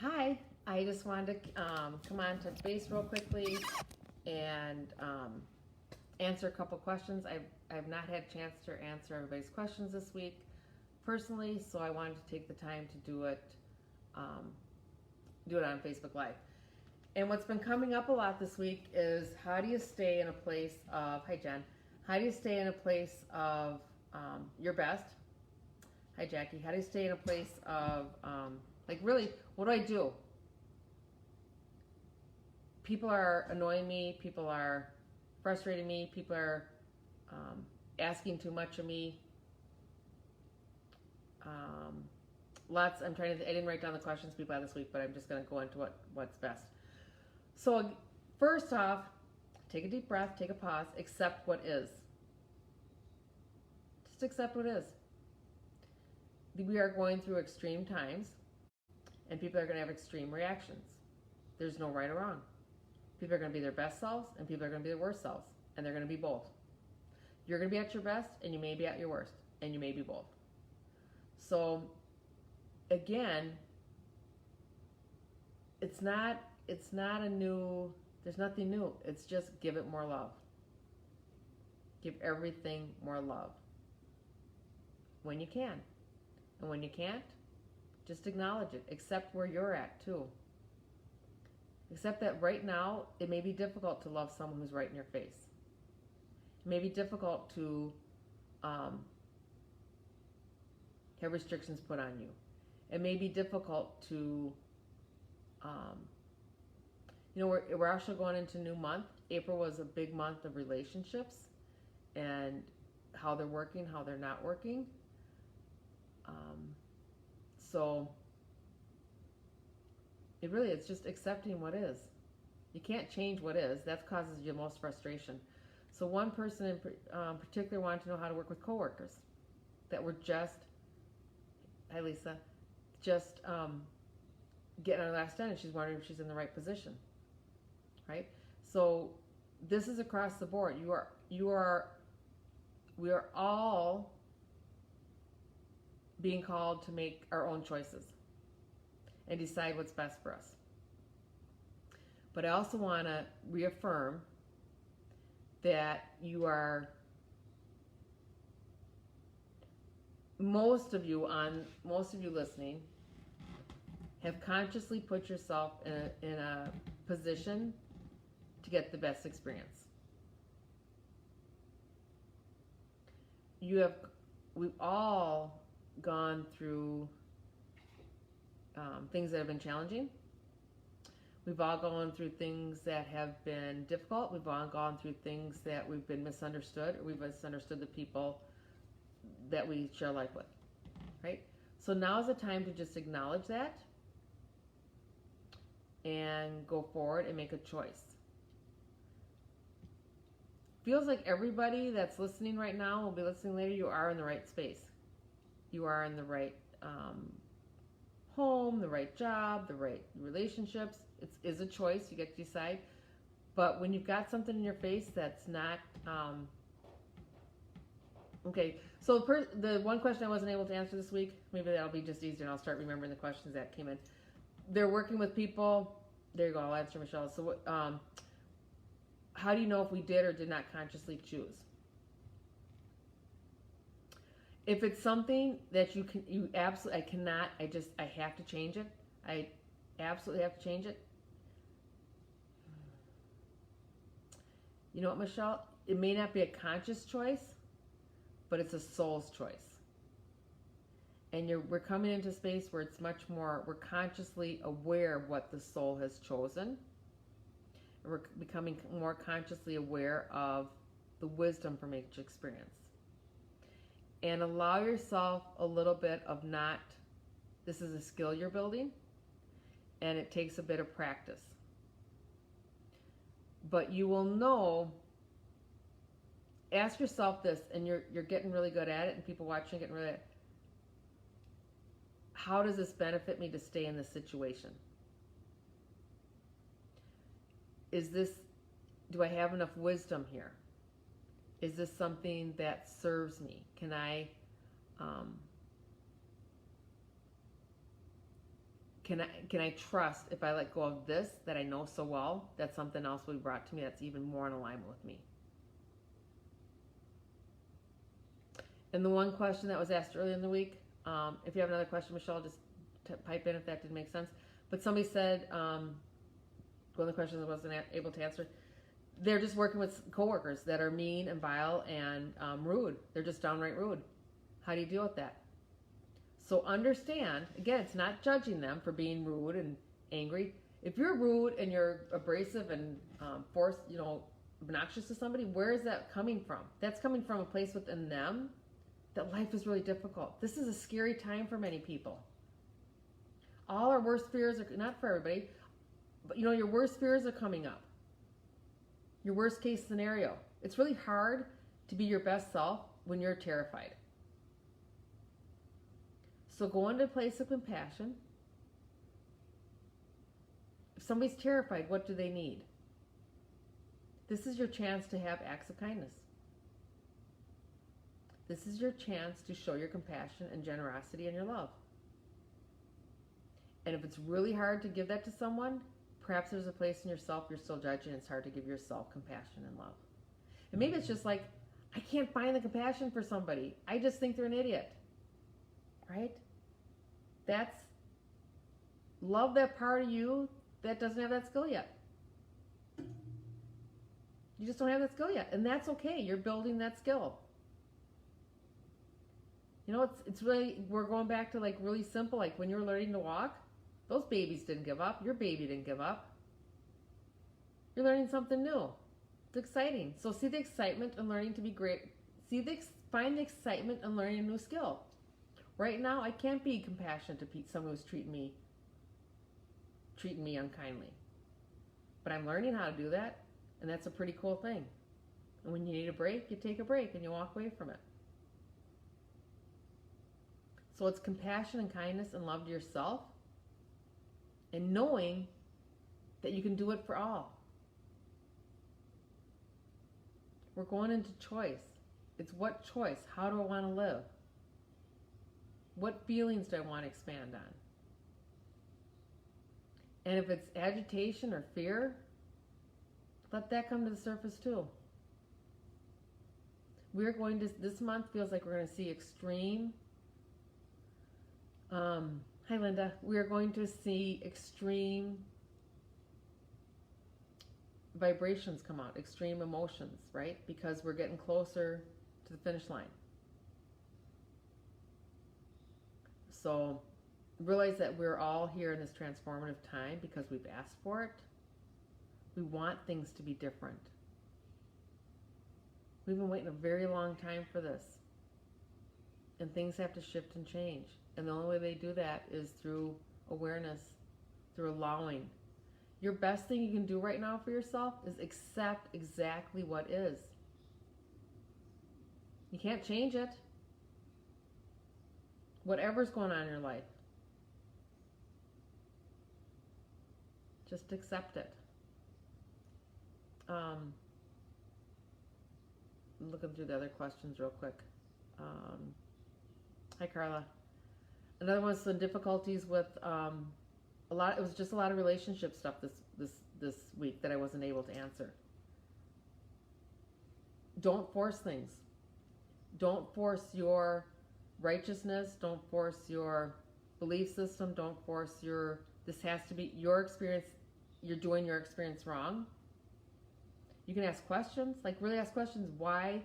Hi, I just wanted to come on, touch base real quickly and answer a couple questions. I've not had a chance to answer everybody's questions this week personally, so I wanted to take the time to um, do it on Facebook Live. And what's been coming up a lot this week is how do you stay in a place of, hi Jen, how do you stay in a place of your best? Hi Jackie, how do you stay in a place of, like really, what do I do? People are annoying me, people are frustrating me, people are asking too much of me. I didn't write down the questions people had this week, but I'm just going to go into what's best. So first off, take a deep breath, take a pause, accept what is. Just accept what is. We are going through extreme times, and people are going to have extreme reactions. There's no right or wrong. People are going to be their best selves, and people are going to be their worst selves, and they're going to be both. You're going to be at your best, and you may be at your worst, and you may be both. So, again, there's nothing new. It's just give it more love. Give everything more love. When you can. And when you can't, just acknowledge it. Accept where you're at, too. Accept that right now, it may be difficult to love someone who's right in your face. It may be difficult to have restrictions put on you. It may be difficult to, we're actually going into a new month. April was a big month of relationships and how they're working, how they're not working. So it's just accepting what is. You can't change what is. That causes you most frustration. So one person in particular wanted to know how to work with coworkers that were just, hi Lisa, just getting on the last end, and she's wondering if she's in the right position, right? So this is across the board. We are all being called to make our own choices and decide what's best for us. But I also want to reaffirm that most of you listening have consciously put yourself in a position to get the best experience. We've all gone through things that have been challenging. We've all gone through things that have been difficult. We've all gone through things that we've been misunderstood, or we've misunderstood the people that we share life with, right? So now is the time to just acknowledge that and go forward and make a choice. Feels like everybody that's listening right now will be listening later. You are in the right space. You are in the right home, the right job, the right relationships. It is a choice. You get to decide. But when you've got something in your face that's not okay. So the one question I wasn't able to answer this week, maybe that'll be just easier, and I'll start remembering the questions that came in. They're working with people. There you go. I'll answer Michelle. So how do you know if we did or did not consciously choose? If it's something that I have to change it. I absolutely have to change it. You know what, Michelle? It may not be a conscious choice, but it's a soul's choice. And we're coming into a space where it's much more, we're consciously aware of what the soul has chosen. And we're becoming more consciously aware of the wisdom from each experience. And allow yourself a little bit of this is a skill you're building, and it takes a bit of practice. But you will know, ask yourself this, and you're getting really good at it, and people watching are getting really good at it. How does this benefit me to stay in this situation? Do I have enough wisdom here? Is this something that serves me? Can I can I trust if I let go of this that I know so well, that something else will be brought to me that's even more in alignment with me? And the one question that was asked earlier in the week, if you have another question, Michelle, just pipe in if that didn't make sense. But somebody said, one of the questions I wasn't able to answer, they're just working with coworkers that are mean and vile and rude. They're just downright rude. How do you deal with that? So understand, again, it's not judging them for being rude and angry. If you're rude and you're abrasive and obnoxious to somebody, where is that coming from? That's coming from a place within them that life is really difficult. This is a scary time for many people. All our worst fears are, not for everybody, but your worst fears are coming up. Your worst case scenario. It's really hard to be your best self when you're terrified. So go into a place of compassion. If somebody's terrified, what do they need? This is your chance to have acts of kindness. This is your chance to show your compassion and generosity and your love. And if it's really hard to give that to someone, perhaps there's a place in yourself you're still judging. It's hard to give yourself compassion and love. And maybe it's just like, I can't find the compassion for somebody. I just think they're an idiot. Right? Love that part of you that doesn't have that skill yet. You just don't have that skill yet. And that's okay. You're building that skill. It's really, we're going back to like really simple, like when you're learning to walk, those babies didn't give up. Your baby didn't give up. You're learning something new. It's exciting. So see the excitement in learning to be great. Find the excitement in learning a new skill. Right now, I can't be compassionate to someone who's treating me unkindly. But I'm learning how to do that, and that's a pretty cool thing. And when you need a break, you take a break and you walk away from it. So it's compassion and kindness and love to yourself, and knowing that you can do it for all. We're going into choice. It's what choice? How do I want to live? What feelings do I want to expand on? And if it's agitation or fear, let that come to the surface too. This month feels like we're going to see extreme, hi Linda, we are going to see extreme vibrations come out, extreme emotions, right? Because we're getting closer to the finish line. So realize that we're all here in this transformative time because we've asked for it. We want things to be different. We've been waiting a very long time for this. And things have to shift and change. And the only way they do that is through awareness, through allowing. Your best thing you can do right now for yourself is accept exactly what is. You can't change it. Whatever's going on in your life, just accept it. Looking through the other questions real quick. Hi Carla. Another one was some difficulties with it was just a lot of relationship stuff this week that I wasn't able to answer. Don't force things. Don't force your righteousness. Don't force your belief system. Don't force this has to be your experience. You're doing your experience wrong. You can ask questions, like really ask questions. Why?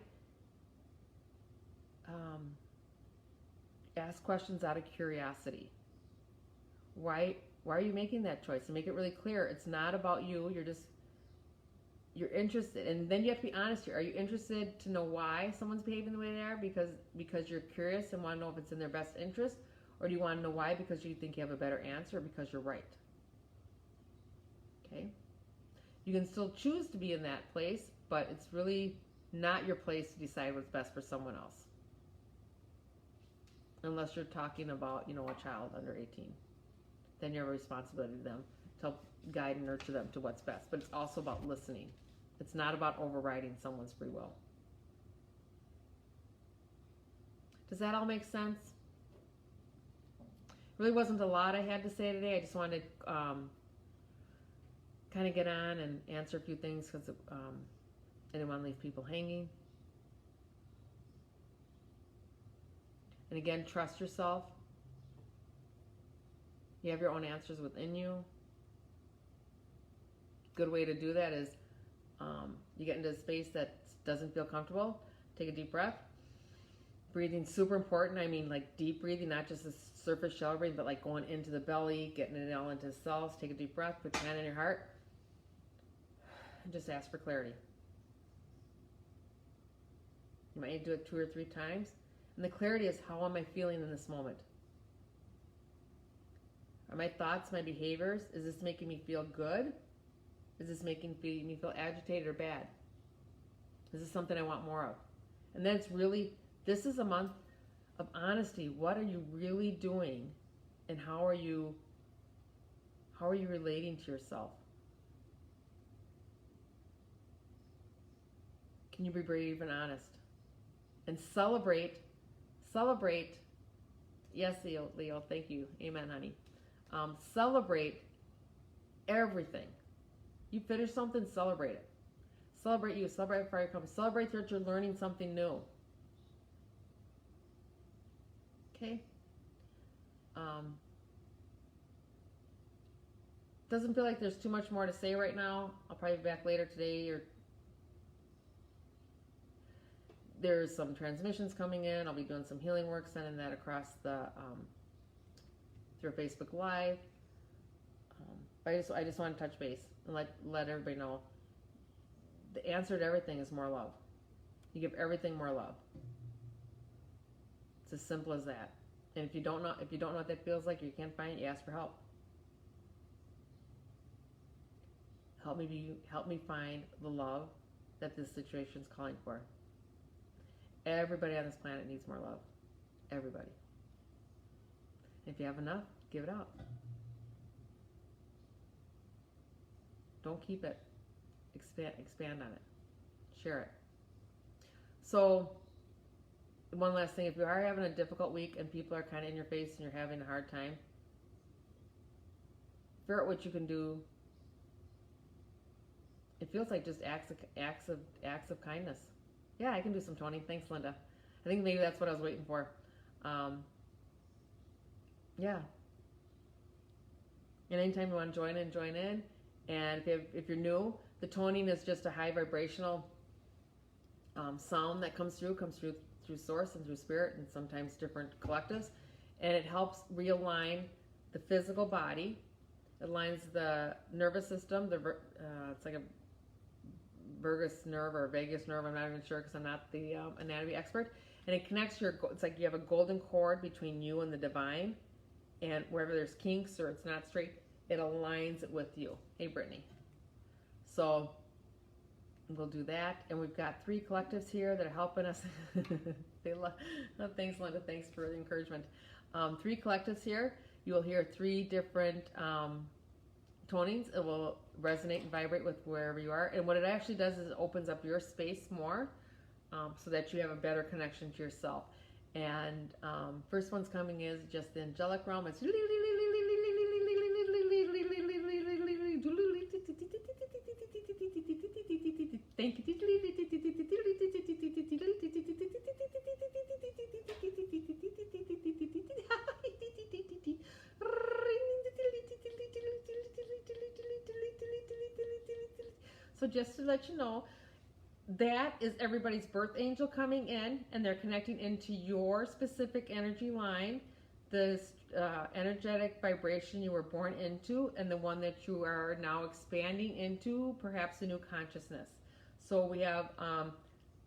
Ask questions out of curiosity. Why are you making that choice? And make it really clear. It's not about you. You're interested. And then you have to be honest here. Are you interested to know why someone's behaving the way they are? Because you're curious and want to know if it's in their best interest? Or do you want to know why because you think you have a better answer or because you're right? Okay? You can still choose to be in that place, but it's really not your place to decide what's best for someone else. Unless you're talking about, a child under 18. Then you have a responsibility to them to help guide and nurture them to what's best. But it's also about listening. It's not about overriding someone's free will. Does that all make sense? Really wasn't a lot I had to say today. I just wanted to kind of get on and answer a few things because I didn't want to leave people hanging. And again, trust yourself. You have your own answers within you. Good way to do that is you get into a space that doesn't feel comfortable. Take a deep breath. Breathing super important. I mean, like deep breathing, not just the surface shallow breathing, but like going into the belly, getting it all into the cells. Take a deep breath. Put your hand on your heart, and just ask for clarity. You might need to do it 2 or 3 times. And the clarity is, how am I feeling in this moment? Are my thoughts, my behaviors, is this making me feel good? Is this making me feel agitated or bad? Is this something I want more of? And then it's really, this is a month of honesty. What are you really doing? And how are you relating to yourself? Can you be brave and honest? And celebrate. Yes, Leo, thank you. Amen, honey. Celebrate everything. You finish something, celebrate it. Celebrate you. Celebrate fire company. Celebrate that you're learning something new. Okay? Doesn't feel like there's too much more to say right now. I'll probably be back later today, or there's some transmissions coming in. I'll be doing some healing work, sending that across the through Facebook Live. I just want to touch base and let everybody know the answer to everything is more love. You give everything more love. It's as simple as that. And if you don't know what that feels like, or you can't find it, you ask for help. Help me find the love that this situation is calling for. Everybody on this planet needs more love. Everybody. If you have enough, give it out. Don't keep it. Expand on it. Share it. So, one last thing. If you are having a difficult week and people are kind of in your face and you're having a hard time, figure out what you can do. It feels like just acts of kindness. Yeah, I can do some toning. Thanks, Linda. I think maybe that's what I was waiting for. Yeah. And anytime you want to join in. And if you're new, the toning is just a high vibrational sound that comes through source and through spirit, and sometimes different collectives, and it helps realign the physical body. It aligns the nervous system. It's like a vagus nerve or vagus nerve. I'm not even sure because I'm not the anatomy expert. And it connects it's like you have a golden cord between you and the divine, and wherever there's kinks or it's not straight, it aligns it with you. Hey, Brittany. So we'll do that. And we've got 3 collectives here that are helping us. Thanks, Linda. Thanks for the encouragement. 3 collectives here. You will hear 3 different tonings. It will resonate and vibrate with wherever you are. And what it actually does is it opens up your space more so that you have a better connection to yourself. And first one's coming is just the angelic realm. It's thank you. So just to let you know, that is everybody's birth angel coming in, and they're connecting into your specific energy line, this energetic vibration you were born into, and the one that you are now expanding into, perhaps a new consciousness. So we have,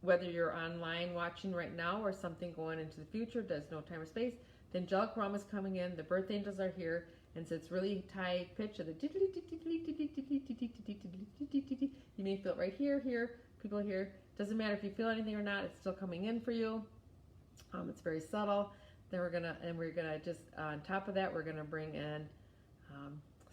whether you're online watching right now or something going into the future, does no time or space, the angelic realm is coming in, the birth angels are here, and so it's really high pitch of the you may feel it right here, people here. Doesn't matter if you feel anything or not, it's still coming in for you. It's very subtle. Then we're gonna just on top of that, we're gonna bring in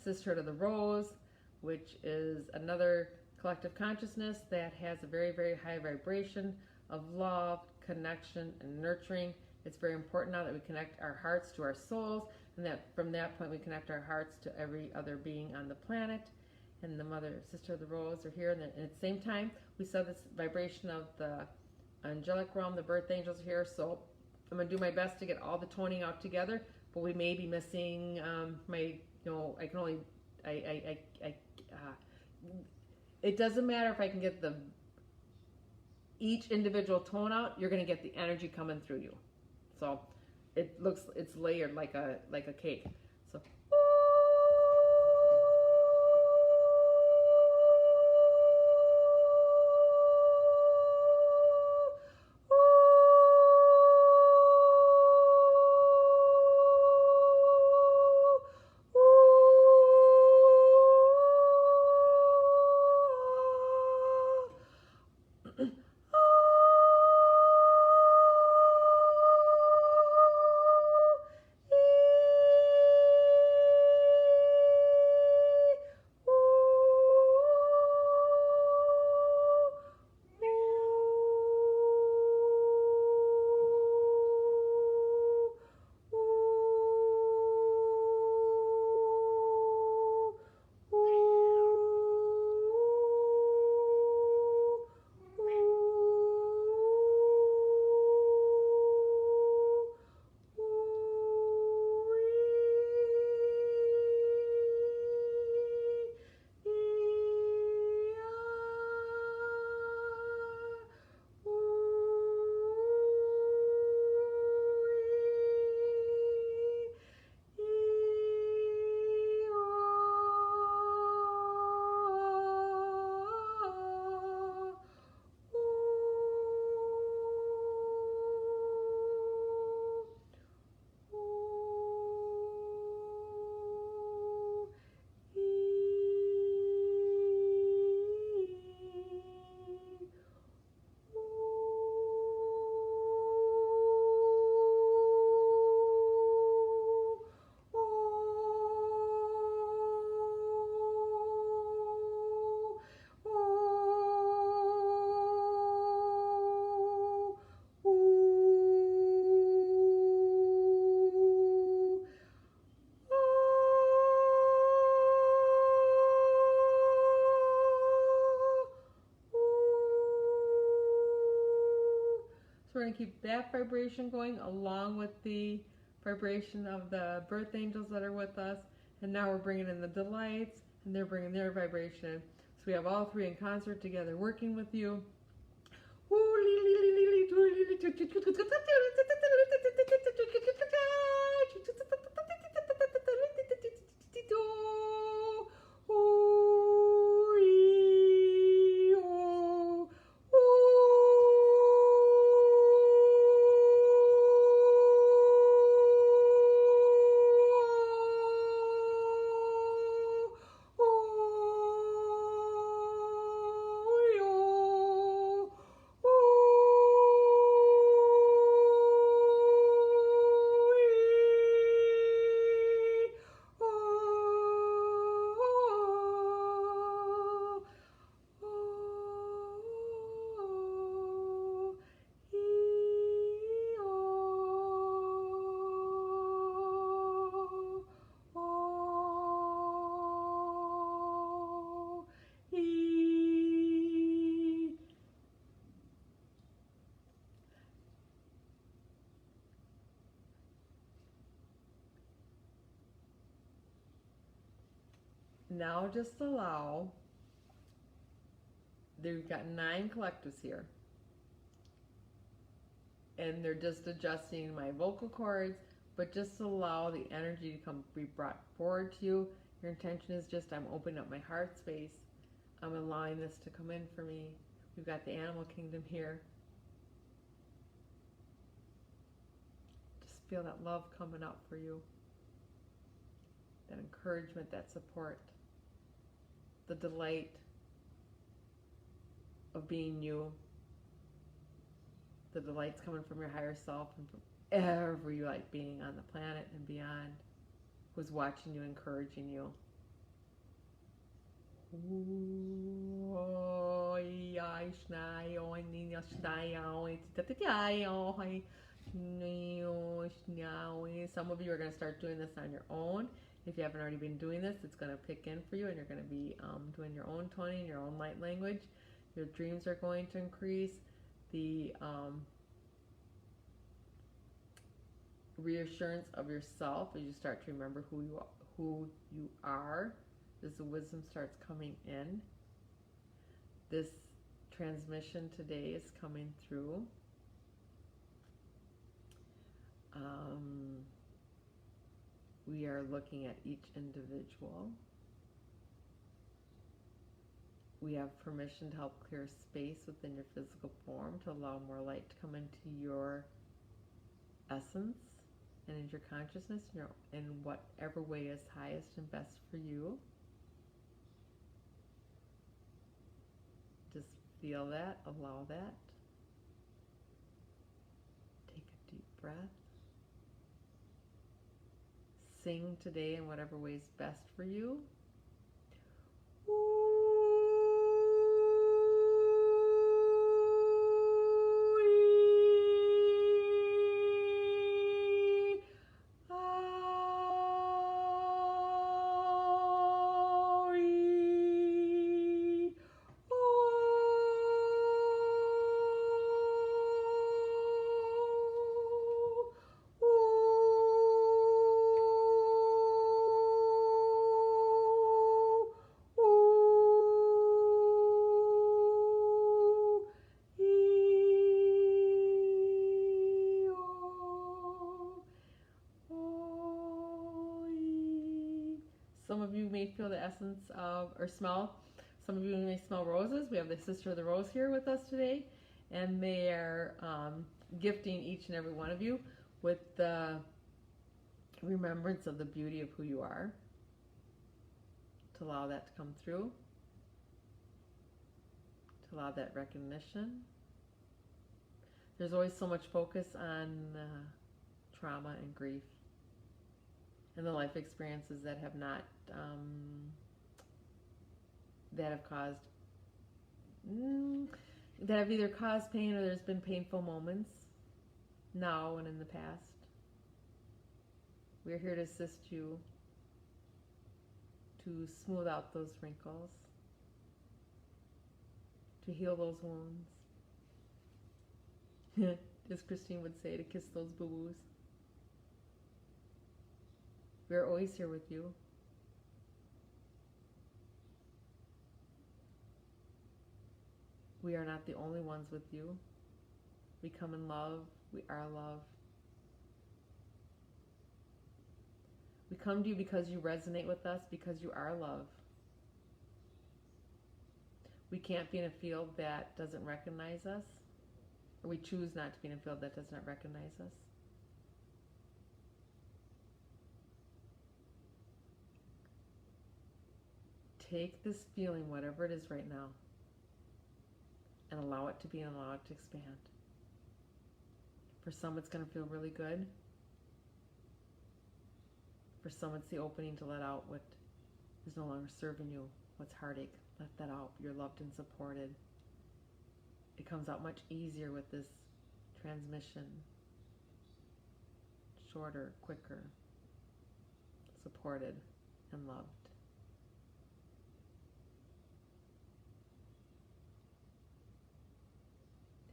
Sisterhood of the Rose, which is another collective consciousness that has a very, very high vibration of love, connection, and nurturing. It's very important now that we connect our hearts to our souls, And that from that point we connect our hearts to every other being on the planet. And the Mother, Sister of the Rose are here. And at the same time, we saw this vibration of the angelic realm, the birth angels are here. So I'm going to do my best to get all the toning out together. But we may be missing I can only, it doesn't matter if I can get each individual tone out, you're going to get the energy coming through you. So it's layered like a cake. So we're going to keep that vibration going along with the vibration of the birth angels that are with us. And now we're bringing in the delights, and they're bringing their vibration. So we have all three in concert together working with you. Now just allow, we've got 9 collectives here, and they're just adjusting my vocal cords, but just allow the energy to be brought forward to you. Your intention is just, I'm opening up my heart space. I'm allowing this to come in for me. We've got the animal kingdom here. Just feel that love coming up for you. That encouragement, that support. The delight of being you. The delight's coming from your higher self and from every being on the planet and beyond who's watching you, encouraging you. Some of you are going to start doing this on your own. If you haven't already been doing this, it's going to pick in for you, and you're going to be doing your own toning, your own light language. Your dreams are going to increase. The reassurance of yourself as you start to remember who you are, as the wisdom starts coming in. This transmission today is coming through. We are looking at each individual. We have permission to help clear space within your physical form to allow more light to come into your essence and into your consciousness in whatever way is highest and best for you. Just feel that, allow that. Take a deep breath. Sing today in whatever way is best for you. Some of you may feel the essence of, or smell, some of you may smell roses. We have the Sister of the Rose here with us today, and they are gifting each and every one of you with the remembrance of the beauty of who you are, to allow that to come through, to allow that recognition. There's always so much focus on trauma and grief and the life experiences that have not, that have caused, that have either caused pain or there's been painful moments now and in the past. We're here to assist you to smooth out those wrinkles, to heal those wounds. As Kristine would say, to kiss those boo-boos. We're always here with you. We are not the only ones with you. We come in love. We are love. We come to you because you resonate with us, because you are love. We can't be in a field that doesn't recognize us, or we choose not to be in a field that does not recognize us. Take this feeling, whatever it is right now, and allow it to be and allow it to expand. For some, it's going to feel really good. For some, it's the opening to let out what is no longer serving you, what's heartache. Let that out. You're loved and supported. It comes out much easier with this transmission. Shorter, quicker, supported, and loved.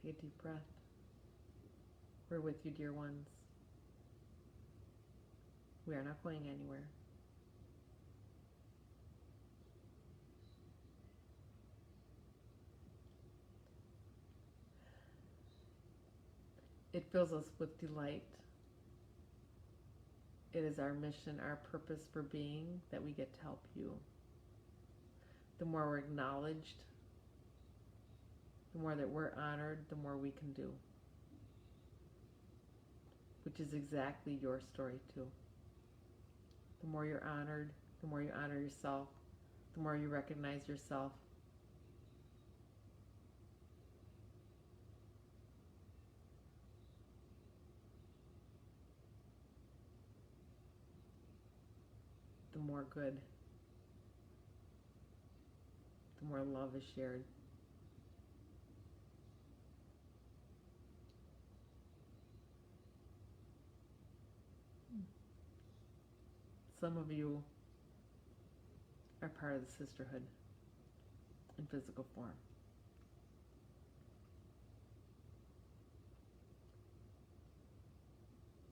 Take a deep breath. We're with you, dear ones. We are not going anywhere. It fills us with delight. It is our mission, our purpose for being, that we get to help you. The more we're acknowledged, the more that we're honored, the more we can do. Which is exactly your story too. The more you're honored, the more you honor yourself, the more you recognize yourself. The more good, the more love is shared. some of you are part of the sisterhood in physical form.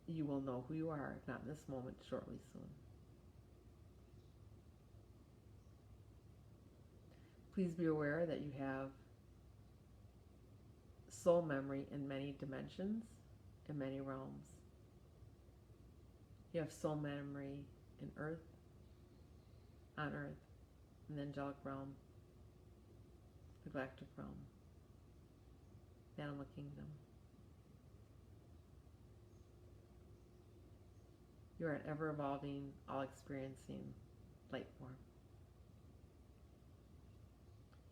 You will know who you are, if not in this moment, shortly soon. Please be aware that you have soul memory in many dimensions, in many realms. You have soul memory in earth, on earth, in the angelic realm, the galactic realm, the animal kingdom. You are an ever-evolving, all-experiencing light form.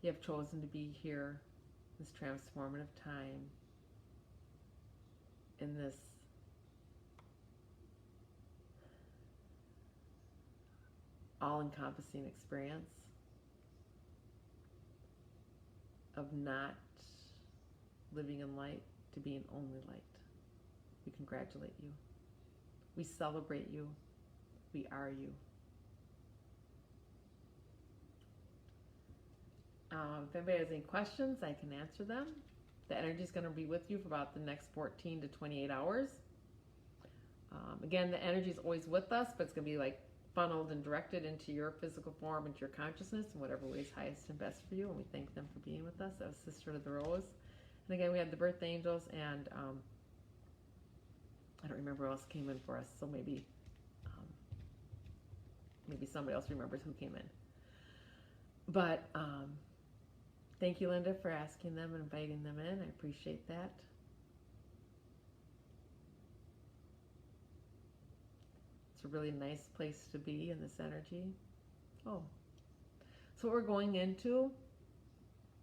You have chosen to be here, this transformative time, in this all-encompassing experience of not living in light to being only light. We congratulate you. We celebrate you. We are you. If anybody has any questions, I can answer them. The energy is going to be with you for about the next 14 to 28 hours. Again, the energy is always with us, but it's going to be like funneled and directed into your physical form, into your consciousness, in whatever way is highest and best for you. And we thank them for being with us. That was Sisterhood of the Rose. And again, we had the birth angels, and I don't remember who else came in for us, so maybe somebody else remembers who came in. But thank you, Linda, for asking them and inviting them in. I appreciate that. It's a really nice place to be in this energy. Oh, so what we're going into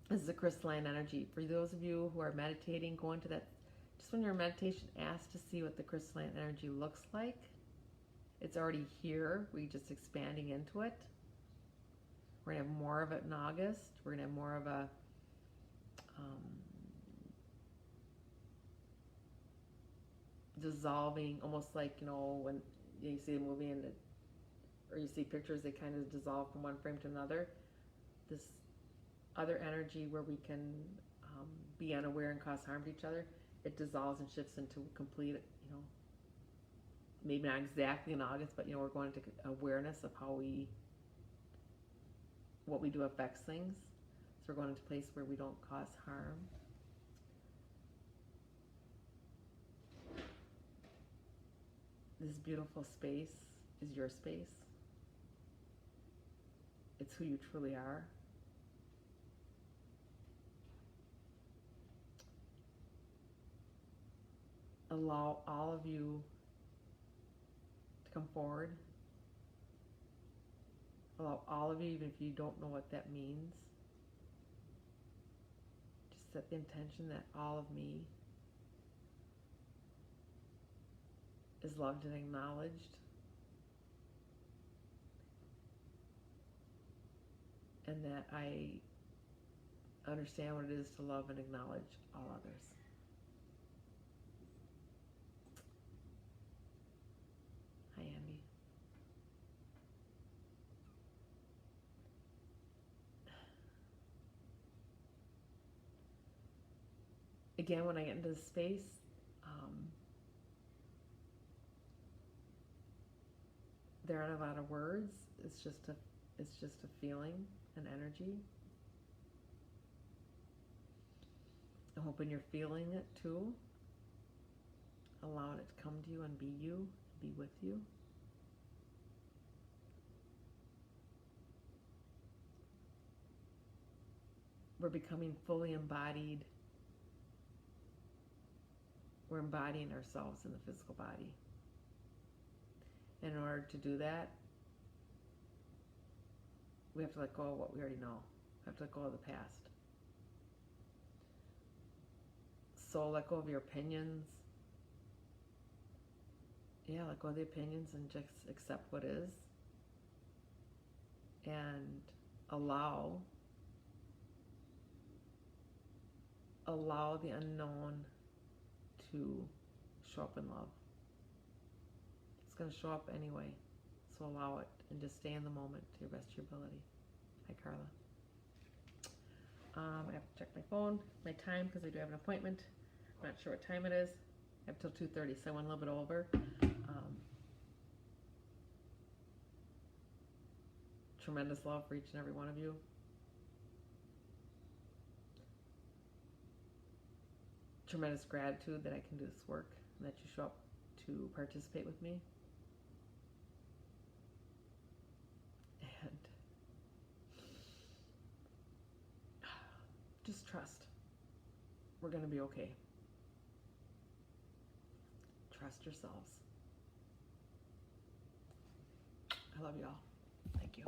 is the crystalline energy. For those of you who are meditating, go into that. Just when you're in meditation, ask to see what the crystalline energy looks like. It's already here. We're just expanding into it. We're going to have more of it in August. We're going to have more of a dissolving, almost like, when you see a movie or you see pictures, they kind of dissolve from one frame to another. This other energy where we can be unaware and cause harm to each other, it dissolves and shifts into complete, maybe not exactly in August, but we're going into awareness of how what we do affects things. So we're going into a place where we don't cause harm. This beautiful space is your space. It's who you truly are. Allow all of you to come forward. Allow all of you, even if you don't know what that means, just set the intention that all of me is loved and acknowledged, and that I understand what it is to love and acknowledge all others. Hi, Andy. Again, when I get into this space, there aren't a lot of words. It's just a feeling, an energy. I'm hoping you're feeling it too. Allowing it to come to you and be you, be with you. We're becoming fully embodied. We're embodying ourselves in the physical body. And in order to do that, we have to let go of what we already know. We have to let go of the past. So let go of your opinions. Yeah, let go of the opinions and just accept what is. And allow the unknown to show up in love. It's going to show up anyway. So allow it and just stay in the moment to your best of your ability. Hi, Carla. I have to check my phone, my time, because I do have an appointment. I'm not sure what time it is. I have till 2:30, so I went a little bit over. Tremendous love for each and every one of you. Tremendous gratitude that I can do this work and that you show up to participate with me. And just trust. We're going to be okay. Trust yourselves. I love you all. Thank you.